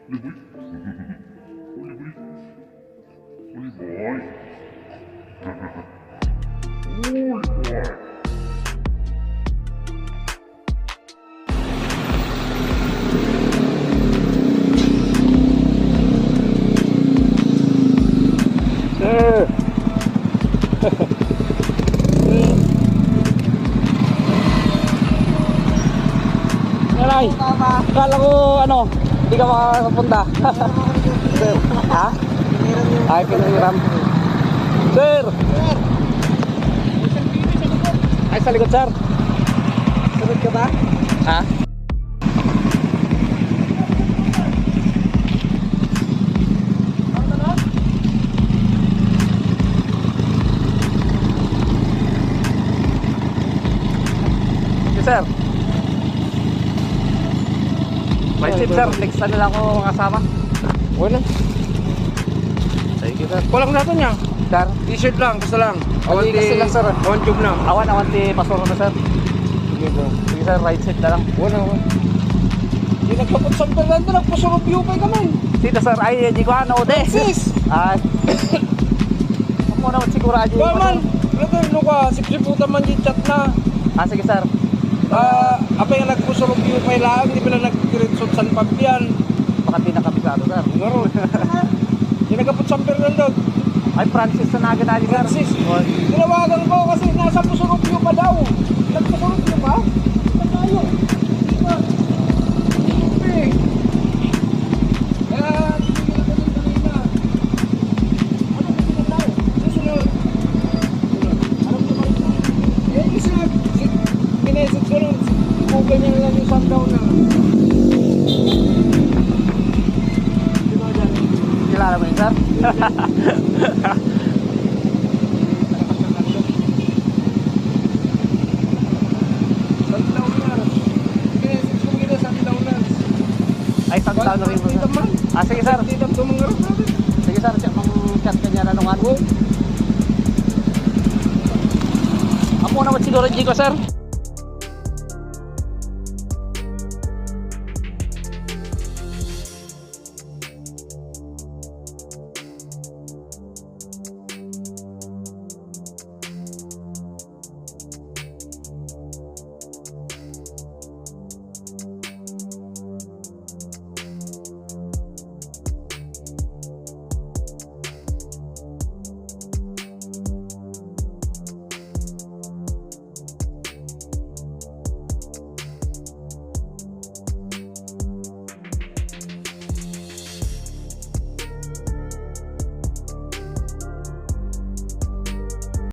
Liboy. Liboy. Liboy. Sir. Alay, kala ko ano, hindi ka makakapunta. Sir, ha? Ay, pinahiram. Sir! Ay, sa likod, sir. Sagot ka ba? Ha? Sir. May tip sir, next na lang ako kasama. Wala. Thank you sir. Walang natin niya. Sir, T-shirt lang, basta lang. Awan kasi lang, sir. Awan tube na. awan ti pasoro na sir. Sige bro. Sige sir, right side na lang. Wala. Hindi nagkapot sa Fernando, nagpasurog view pa kamay. Sita sir, ay di ko ano de. Sis! Ay. Ako naman siguro aja. Baman! Brother, ano ka? Siksiputan man yung chat na. Ah, sige sir. Apa yung nagpasurog view pa lang, hindi pala nag-diretsot San Fabian. Baka di nakabisado sir. Ngaro. Hindi nagkapot sa Fernando. Ay, Francis na naga na sir. Francis, tinawagan ko kasi nasa pasurog view pa daw. Nagpasurog view pa? Saan tayo? Hindi ba? Okay. Kaya, tigil ko din kanina. Ano ba sinataw? Susunod. Ano ba naman? Eh, kasi pinesage ko nun. Google niya lang yung sundown na. Kilala mo yun sir? Sundowners. Pinesage ko kita sundowners. Ay, isang taon na rin po sir. Ah, sige sir. Hindi na tumangarap natin. Sige sir, siya pang chat ka niya na nung ano. Amo naman siguro, Jico sir.